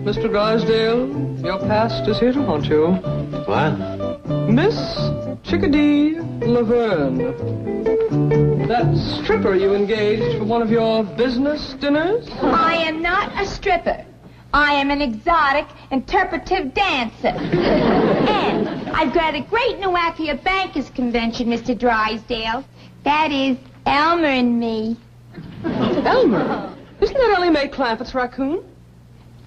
Mr. Drysdale, your past is here to haunt you. What? Miss Chickadee Laverne. That stripper you engaged for one of your business dinners? I am not a stripper. I am an exotic, interpretive dancer. And I've got a great new act for your bankers' convention, Mr. Drysdale. That is Elmer and me. Elmer? Isn't that Ellie Mae Clampett's raccoon?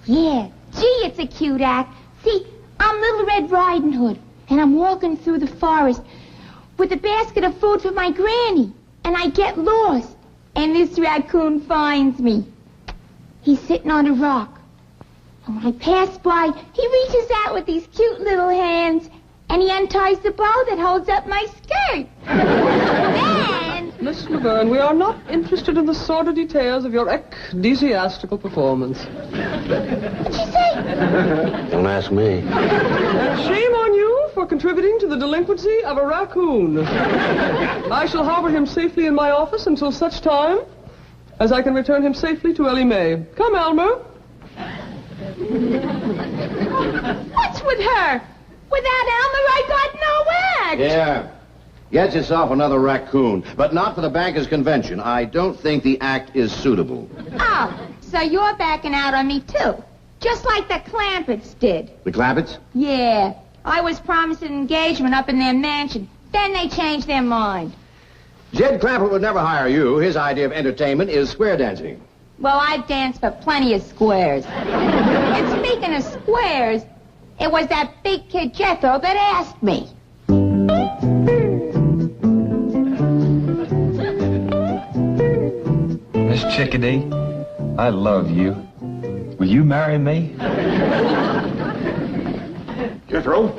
Yeah. Gee, it's a cute act. See, I'm Little Red Riding Hood, and I'm walking through the forest with a basket of food for my granny, and I get lost, and this raccoon finds me. He's sitting on a rock. And when I pass by, he reaches out with these cute little hands, and he unties the bow that holds up my skirt. Then... Miss Laverne, we are not interested in the sordid details of your ecclesiastical performance. What'd she say? Don't ask me. Shame on you for contributing to the delinquency of a raccoon. I shall harbor him safely in my office until such time as I can return him safely to Ellie Mae. Come, Elmer. What's with her? Without Elmer, I got no act. Yeah. Get yourself another raccoon, but not for the bankers' convention. I don't think the act is suitable. Oh, so you're backing out on me, too. Just like the Clampetts did. The Clampetts? Yeah. I was promised an engagement up in their mansion. Then they changed their mind. Jed Clampett would never hire you. His idea of entertainment is square dancing. Well, I've danced for plenty of squares. And speaking of squares, it was that big kid Jethro that asked me. Miss Chickadee, I love you. Will you marry me? Jethro,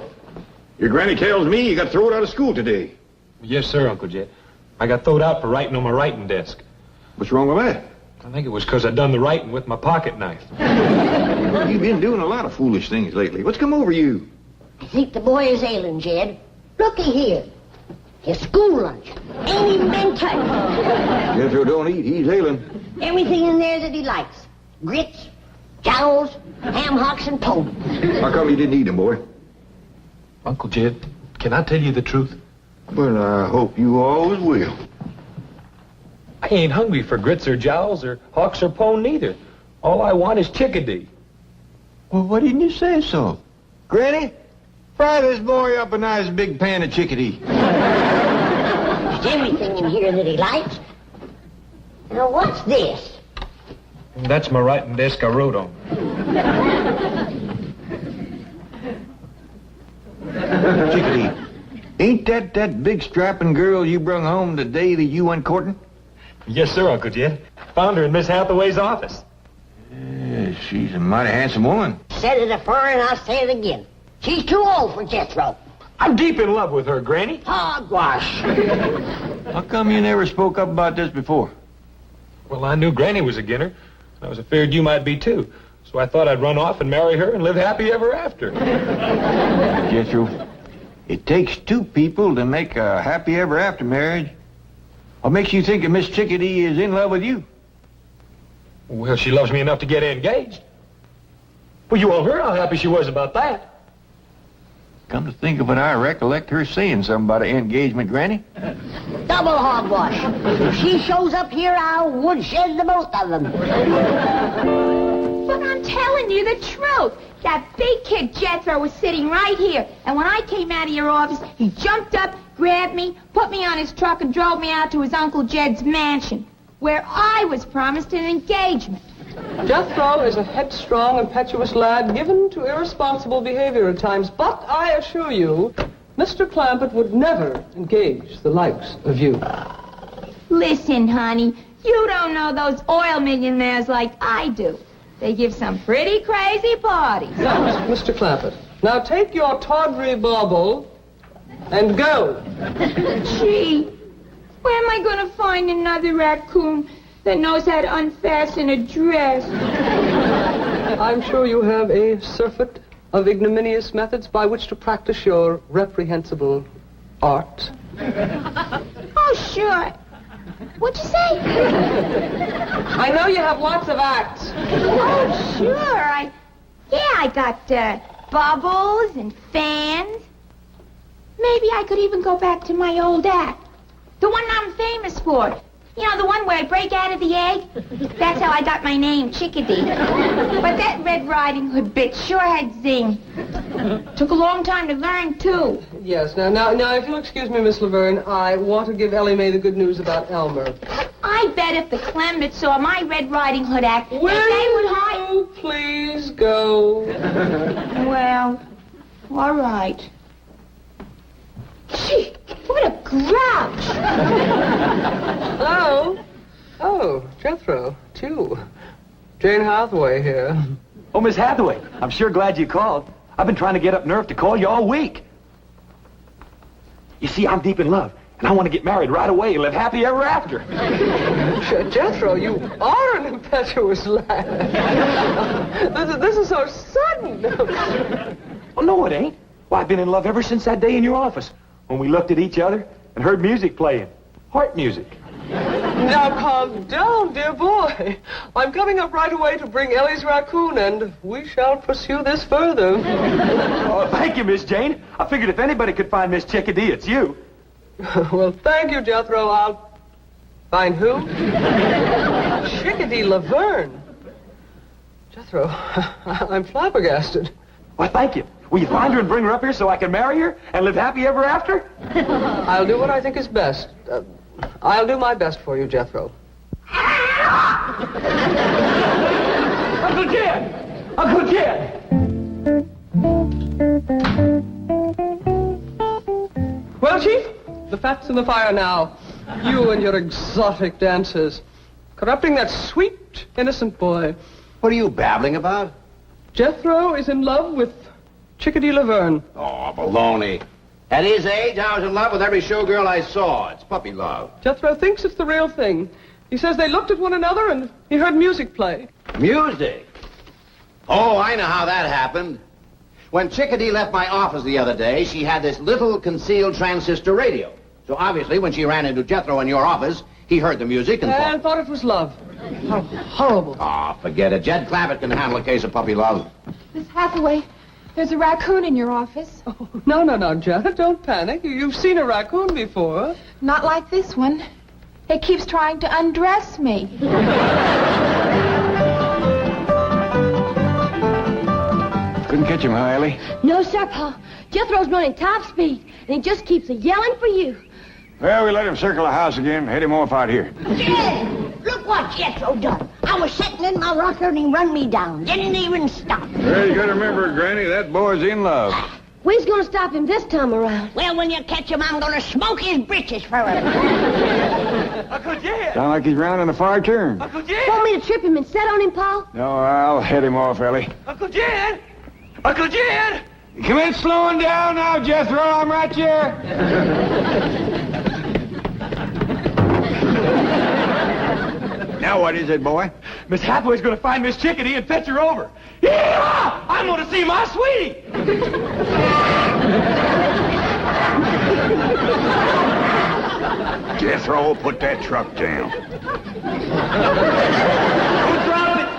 your granny tells me you got thrown out of school today. Yes, sir, Uncle Jet. I got thrown out for writing on my writing desk. What's wrong with that? I think it was because I done the writing with my pocket knife. Well, you've been doing a lot of foolish things lately. What's come over you? I think the boy is ailing, Jed. Looky here. His school lunch ain't even been touched. Jethro don't eat. He's ailing. Everything in there that he likes. Grits, jowls, ham hocks, and toast. How come you didn't eat them, boy? Uncle Jed, can I tell you the truth? Well, I hope you always will. I ain't hungry for grits or jowls or hawks or pone neither. All I want is Chickadee. Well, why didn't you say so? Granny, fry this boy up a nice big pan of chickadee. There's everything in here that he likes. Now, what's this? That's my writing desk I wrote on. Chickadee, ain't that big strapping girl you brung home the day that you went courting? Yes, sir, Uncle Jed. Found her in Miss Hathaway's office. Yeah, she's a mighty handsome woman. Said it afore and I'll say it again. She's too old for Jethro. I'm deep in love with her, Granny. Hogwash. How come you never spoke up about this before? Well, I knew Granny was a ginner. I was afraid you might be, too. So I thought I'd run off and marry her and live happy ever after. Jethro, it takes two people to make a happy ever after marriage. What makes you think that Miss Chickadee is in love with you? Well, she loves me enough to get engaged. Well, you all heard how happy she was about that. Come to think of it, I recollect her saying something about an engagement, Granny. Double hogwash. If she shows up here, I'll woodshed the both of them. But I'm telling you the truth. That big kid Jethro was sitting right here. And when I came out of your office, he jumped up, grabbed me, put me on his truck, and drove me out to his Uncle Jed's mansion, where I was promised an engagement. Jethro is a headstrong, impetuous lad given to irresponsible behavior at times, but I assure you, Mr. Clampett would never engage the likes of you. Listen, honey, you don't know those oil millionaires like I do. They give some pretty crazy parties. Now, Mr. Clampett, now take your tawdry bauble and go. Gee, where am I going to find another raccoon that knows how to unfasten a dress? I'm sure you have a surfeit of ignominious methods by which to practice your reprehensible art. Oh, sure. What'd you say? I know you have lots of acts. Oh, sure. Yeah, I got bubbles and fans. Maybe I could even go back to my old act. The one I'm famous for. You know, the one where I break out of the egg? That's how I got my name, Chickadee. But that Red Riding Hood bit sure had zing. Took a long time to learn, too. Yes, now, if you'll excuse me, Miss Laverne, I want to give Ellie Mae the good news about Elmer. I bet if the Clemberts saw my Red Riding Hood act, Will they would hide... you please go? Well, all right. Gee, what a grouch! Oh, Jethro, too. Jane Hathaway here. Oh, Miss Hathaway, I'm sure glad you called. I've been trying to get up nerve to call you all week. You see, I'm deep in love, and I want to get married right away and live happy ever after. Jethro, you are an impetuous lad. This is so sudden. Oh, no, it ain't. Well, I've been in love ever since that day in your office when we looked at each other and heard music playing. Heart music. Now, calm down, dear boy. I'm coming up right away to bring Ellie's raccoon, and we shall pursue this further. Oh, thank you, Miss Jane. I figured if anybody could find Miss Chickadee, it's you. Well, thank you, Jethro. I'll... Find who? Chickadee Laverne. Jethro, I'm flabbergasted. Why, thank you. Will you find her and bring her up here so I can marry her and live happy ever after? I'll do what I think is best. I'll do my best for you, Jethro. Uncle Jed! Uncle Jed! Well, Chief, the fat's in the fire now. You and your exotic dances. Corrupting that sweet, innocent boy. What are you babbling about? Jethro is in love with Chickadee Laverne. Oh, baloney. At his age, I was in love with every showgirl I saw. It's puppy love. Jethro thinks it's the real thing. He says they looked at one another and he heard music play. Music? Oh, I know how that happened. When Chickadee left my office the other day, she had this little concealed transistor radio. So obviously, when she ran into Jethro in your office, he heard the music and thought it was love. How horrible. Oh, forget it. Jed Clampett can handle a case of puppy love. Miss Hathaway, there's a raccoon in your office. Oh, no, Janet, don't panic. You've seen a raccoon before. Not like this one. It keeps trying to undress me. Couldn't catch him, huh, Ellie? No, sir, Pa. Jethro's running top speed, and he just keeps yelling for you. Well, we let him circle the house again. Head him off out here. Yeah, look what Jethro done. I was sitting in my rocker and he run me down. Didn't even stop. Well, you gotta remember, Granny, that boy's in love. Who's gonna stop him this time around? Well, when you catch him, I'm gonna smoke his britches for him. Uncle Jed! Sound like he's rounding a far turn. Uncle Jed! Want me to trip him and set on him, Pa? No, I'll head him off, Ellie. Uncle Jed! Uncle Jed! Commence slowing down now, Jethro. I'm right here. Now what is it, boy? Miss Hathaway's gonna find Miss Chickadee and fetch her over. Yeah! I'm gonna see my sweetie! Jethro, put that truck down. Who's driving it?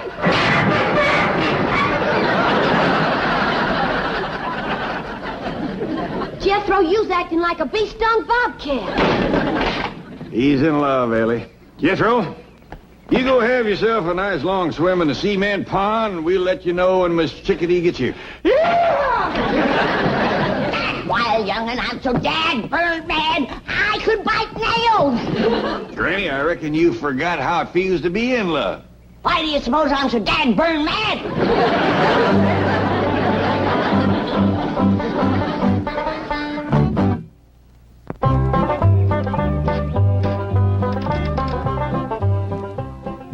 Jethro, you's acting like a bee-stung bobcat. He's in love, Ellie. Jethro, you go have yourself a nice long swim in the cement pond, and we'll let you know when Miss Chickadee gets here. Wild young'un, I'm so dad-burned mad, I could bite nails. Granny, I reckon you forgot how it feels to be in love. Why do you suppose I'm so dad-burned mad?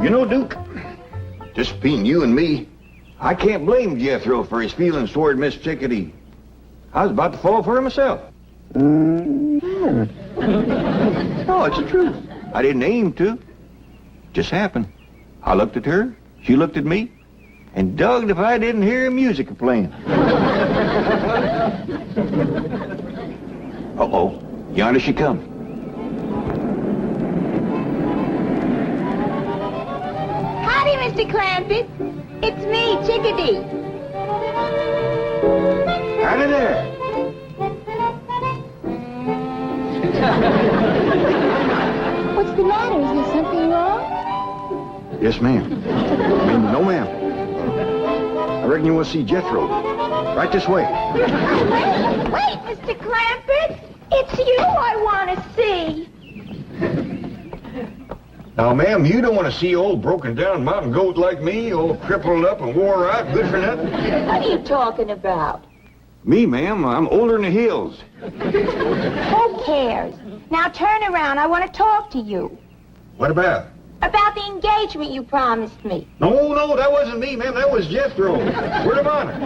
You know, Duke, just between you and me, I can't blame Jethro for his feelings toward Miss Chickadee. I was about to fall for her myself. No, it's the truth. I didn't aim to. Just happened. I looked at her, she looked at me, and dogged if I didn't hear music playing. Uh-oh, yonder she comes. Howdy, Mr. Clampett. It's me, Chickadee. Out of there. What's the matter? Is there something wrong? Yes, ma'am. No, ma'am. I reckon you want to see Jethro. Right this way. Wait, Mr. Clampett. It's you I want to see. Now, ma'am, you don't want to see old broken down mountain goat like me, all crippled up and wore out, good for nothing? What are you talking about? Me, ma'am, I'm older than the hills. Who cares? Now turn around. I want to talk to you. What about? About the engagement you promised me. No, that wasn't me, ma'am. That was Jethro. Word of honor.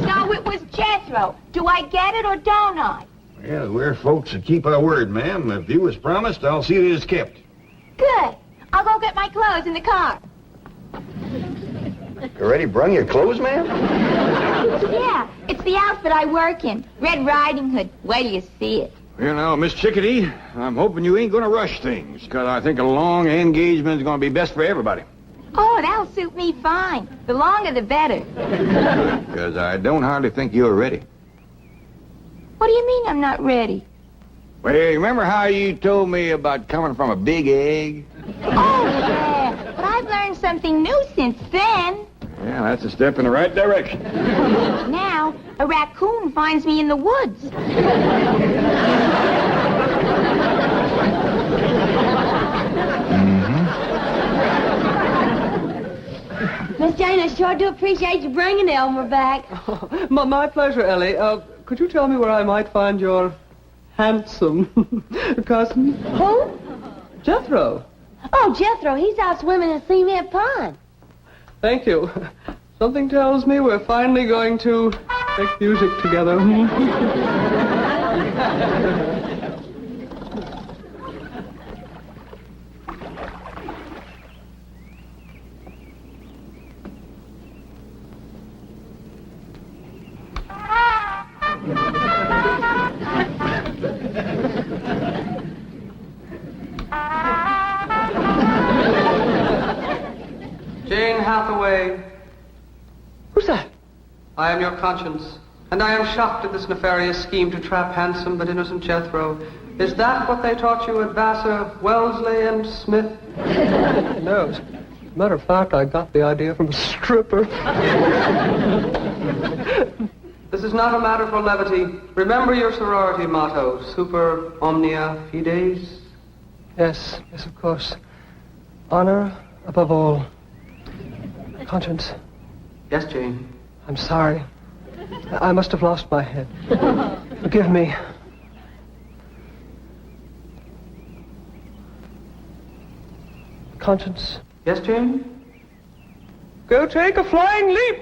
So it was Jethro. Do I get it or don't I? Well, we're folks that keep our word, ma'am. If you was promised, I'll see that it's kept. Good. I'll go get my clothes in the car. You already brung your clothes, ma'am? Yeah, it's the outfit I work in. Red Riding Hood. Wait till you see it. Well, now, Miss Chickadee, I'm hoping you ain't going to rush things, because I think a long engagement is going to be best for everybody. Oh, that'll suit me fine. The longer the better. Because I don't hardly think you're ready. What do you mean I'm not ready? Well, you remember how you told me about coming from a big egg? Oh, yeah. But I've learned something new since then. Yeah, that's a step in the right direction. Now, a raccoon finds me in the woods. Miss Jane, I sure do appreciate you bringing Elmer back. My pleasure, Ellie. Could you tell me where I might find your handsome cousin? Who? Jethro. Oh, Jethro, he's out swimming in Cement Pond. Thank you. Something tells me we're finally going to make music together. Jane Hathaway. Who's that? I am your conscience, and I am shocked at this nefarious scheme to trap handsome but innocent Jethro. Is that what they taught you at Vassar, Wellesley, and Smith? No. As a matter of fact, I got the idea from a stripper. This is not a matter for levity. Remember your sorority motto, super omnia fides. Yes, of course. Honor above all. Conscience. Yes, Jane. I'm sorry. I must have lost my head. Forgive me. Conscience. Yes, Jane? Go take a flying leap!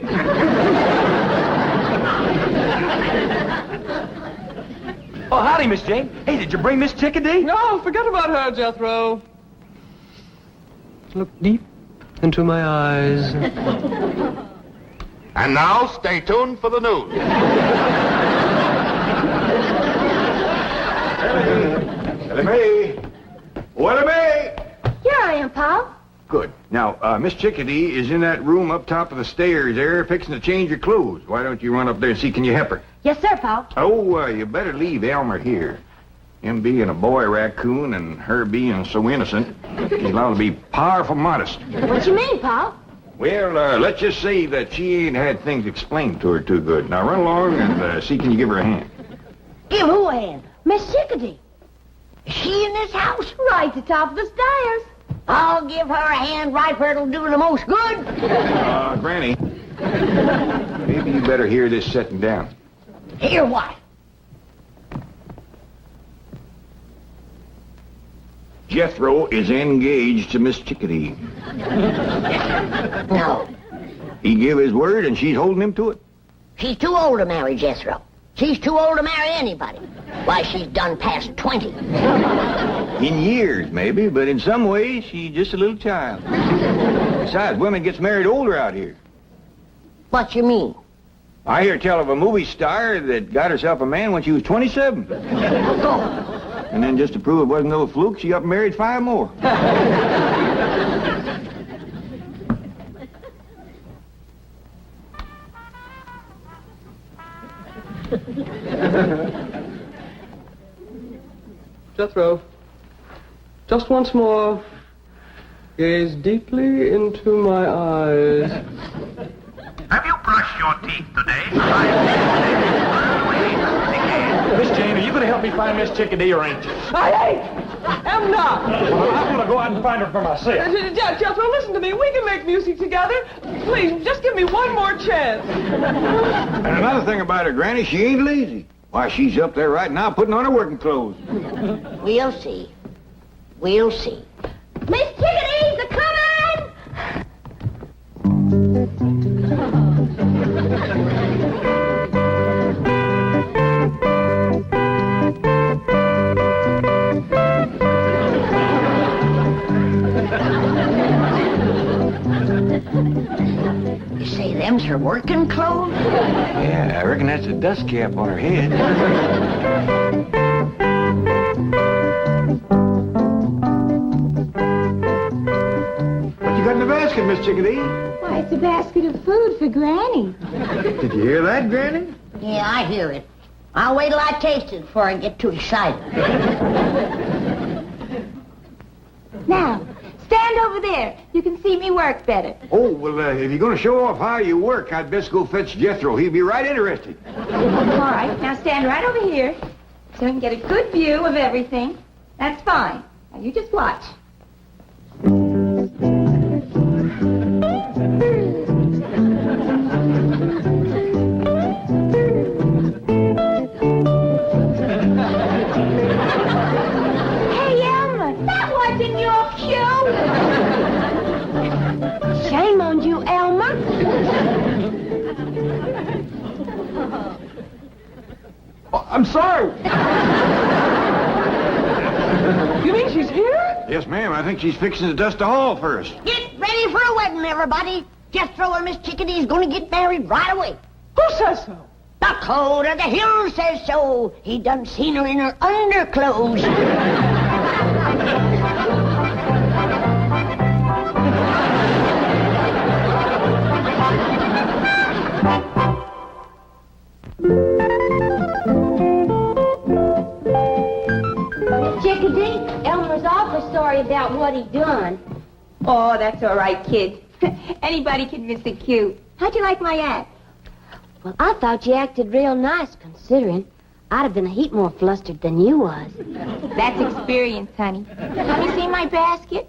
Oh, howdy, Miss Jane. Hey, did you bring Miss Chickadee? No, forget about her, Jethro. Look deep into my eyes. And now, stay tuned for the news. Ellie Mae! Ellie Mae! Here I am, Pop. Good. Now, Miss Chickadee is in that room up top of the stairs there, fixing to change her clothes. Why don't you run up there and see, can you help her? Yes, sir, Pop. Oh, you better leave Elmer here. Him being a boy raccoon and her being so innocent, he's allowed to be powerful modest. What you mean, Pop? Well, let's just say that she ain't had things explained to her too good. Now, run along and see, can you give her a hand? Give who a hand? Miss Chickadee. Is she in this house? Right at the top of the stairs. I'll give her a hand right where it'll do the most good. Granny, maybe you better hear this setting down. Hear what? Jethro is engaged to Miss Chickadee. No. He gave his word, and she's holding him to it. She's too old to marry Jethro. She's too old to marry anybody. Why, she's done past 20. In years, maybe, but in some ways, she's just a little child. Besides, women gets married older out here. What you mean? I hear tell of a movie star that got herself a man when she was 27. And then just to prove it wasn't no fluke, she up and married 5 more. Jethro, just once more, gaze deeply into my eyes. Have you brushed your teeth today? Miss Jane, are you going to help me find Miss Chickadee or ain't you? I'm not. Well, I'm going to go out and find her for myself. Jethro, listen to me. We can make music together. Please, just give me one more chance. And another thing about her, Granny, she ain't lazy. Why, she's up there right now putting on her working clothes. We'll see. We'll see. Miss Chickadee's a-coming! You say them's her working clothes? Yeah, I reckon that's a dust cap on her head. What you got in the basket, Miss Chickadee? Why, it's a basket of food for Granny. Did you hear that, Granny? Yeah, I hear it. I'll wait till I taste it before I get too excited. Now, stand over there. You can see me work better. Oh, well, if you're going to show off how you work, I'd best go fetch Jethro. He'd be right interested. All right, now stand right over here so I can get a good view of everything. That's fine. Now, you just watch. Hey, Elmer, that wasn't your cue. Shame on you, Elmer. Oh, I'm sorry. You mean she's here? Yes, ma'am. I think she's fixing to dust the hall first. Get ready for a wedding, everybody. Jethro and Miss Chickadee's gonna get married right away. Who says so? The code of the hill says so. He done seen her in her underclothes. Chickadee, Elmer's awful sorry about what he done. Oh, that's all right, kid. Anybody can miss a cue. How'd you like my act? Well, I thought you acted real nice, considering I'd have been a heap more flustered than you was. That's experience, honey. Have you seen my basket?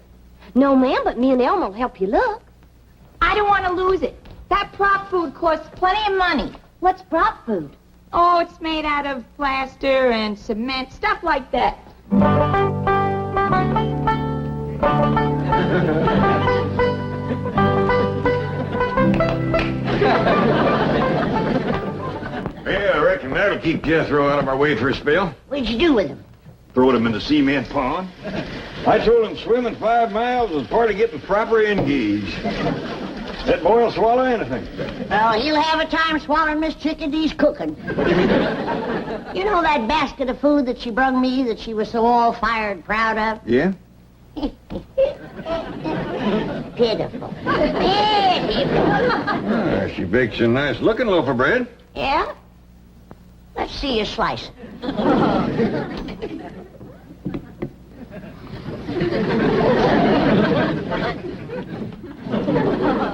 No, ma'am, but me and Elmer will help you look. I don't want to lose it. That prop food costs plenty of money. What's prop food? Oh, it's made out of plaster and cement, stuff like that. Yeah, I reckon that'll keep Jethro out of our way for a spell. What'd you do with him? Throwed him in the cement pond. I told him swimming 5 miles was part of getting proper engaged. That boy'll swallow anything. Well, he'll have a time swallowing Miss Chickadee's cooking. You know that basket of food that she brung me that she was so all-fired proud of? Yeah? Pitiful. Pitiful. She bakes a nice looking loaf of bread. Yeah? Let's see you slice it.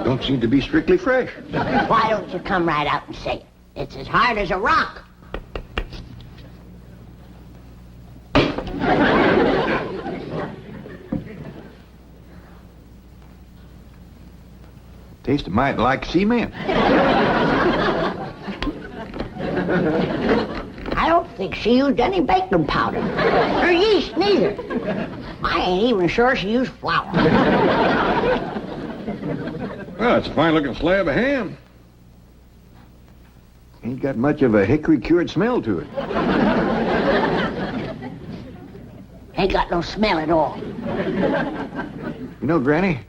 Don't seem to be strictly fresh. Why don't you come right out and say it? It's as hard as a rock. Tastes a mite like cement. I don't think she used any baking powder. Or yeast, neither. I ain't even sure she used flour. Well, it's a fine-looking slab of ham. Ain't got much of a hickory-cured smell to it. Ain't got no smell at all. You know, Granny,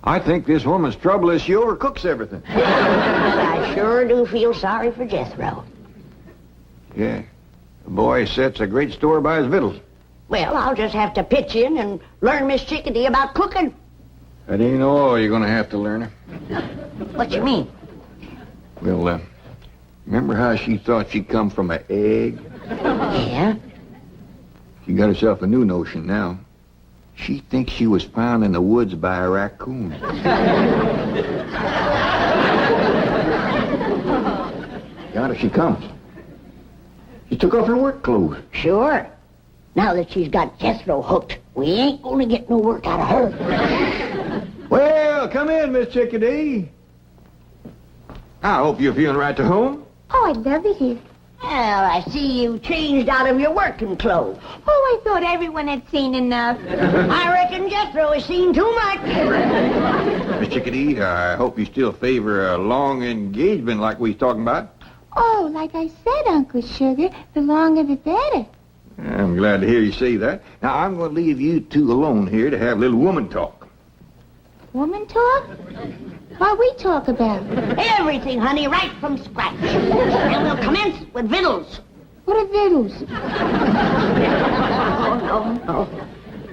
I think this woman's trouble is she overcooks everything. I sure do feel sorry for Jethro. Yeah. The boy sets a great store by his victuals. Well, I'll just have to pitch in and learn Miss Chickadee about cooking. That ain't all you're going to have to learn her. What you mean? Well, Remember how she thought she come from an egg? Yeah? She got herself a new notion now. She thinks she was found in the woods by a raccoon. Yonder she comes. She took off her work clothes. Sure. Now that she's got Jethro hooked, we ain't gonna get no work out of her. Well, come in, Miss Chickadee. I hope you're feeling right to home. Oh, I love it here. Well, I see you changed out of your working clothes. Oh, I thought everyone had seen enough. I reckon Jethro has seen too much. Miss Chickadee, I hope you still favor a long engagement like we was talking about. Oh, like I said, Uncle Sugar, the longer the better. I'm glad to hear you say that. Now, I'm going to leave you two alone here to have a little woman talk. Woman talk? What we talk about? Everything, honey, right from scratch. And we'll commence with victuals. What are victuals? No.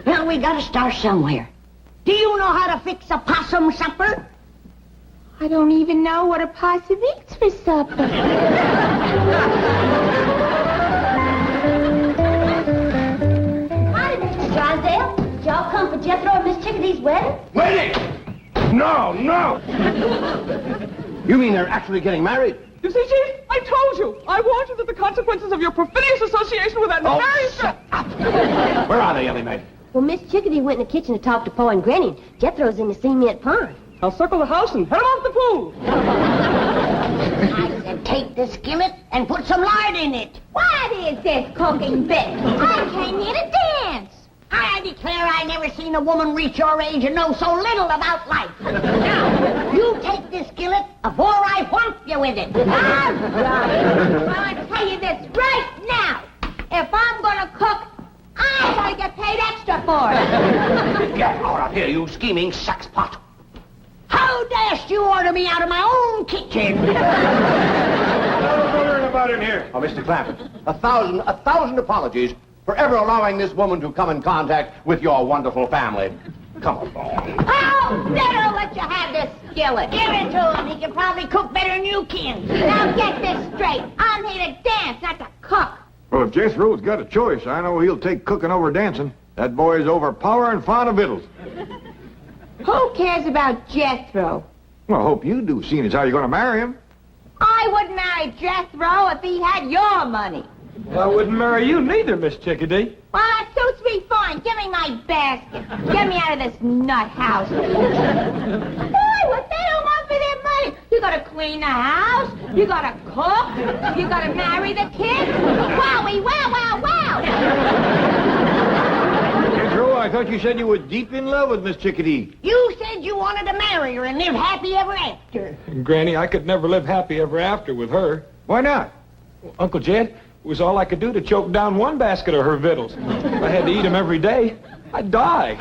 Well, we gotta start somewhere. Do you know how to fix a possum supper? I don't even know what a possum eats for supper. Howdy, Mr. Drysdale. Did y'all come for Jethro and Miss Chickadee's wedding? Wedding? No. You mean they're actually getting married? You see, Chief, I told you. I warned you that the consequences of your perfidious association with that nefarious... Shut up. Where are they, Ellie Mae? Well, Miss Chickadee went in the kitchen to talk to Pa and Granny, and Jethro's in the cement pond. I'll circle the house and head 'em off the pool. I said take the skillet and put some lard in it. What is this cooking bit? I came here to dance. I declare I never seen a woman reach your age and know so little about life. Now, you take this skillet before I whomp you with it. All right. Well, I tell you this right now. If I'm gonna cook, I gotta get paid extra for it. Get out of here, you scheming sackspot. How dashed you order me out of my own kitchen? About in here. Oh, Mr. Clampett, a thousand apologies for ever allowing this woman to come in contact with your wonderful family. Come along. Oh, better let you have this skillet. Give it to him. He can probably cook better than you can. Now get this straight. I'm here to dance, not to cook. Well, if Jethro's got a choice, I know he'll take cooking over dancing. That boy's overpowering fond of victuals. Who cares about Jethro? Well, I hope you do, seeing as how you're going to marry him. I wouldn't marry Jethro if he had your money. Well, I wouldn't marry you neither, Miss Chickadee. Well, that suits me fine. Give me my basket. Get me out of this nut house. Boy, what they don't want for their money. You gotta clean the house. You gotta cook. You gotta marry the kids. Wowie, wow, wow, wow. Jethro, I thought you said you were deep in love with Miss Chickadee. You said you wanted to marry her and live happy ever after. Granny, I could never live happy ever after with her. Why not? Uncle Jed, it was all I could do to choke down one basket of her victuals. If I had to eat them every day, I'd die.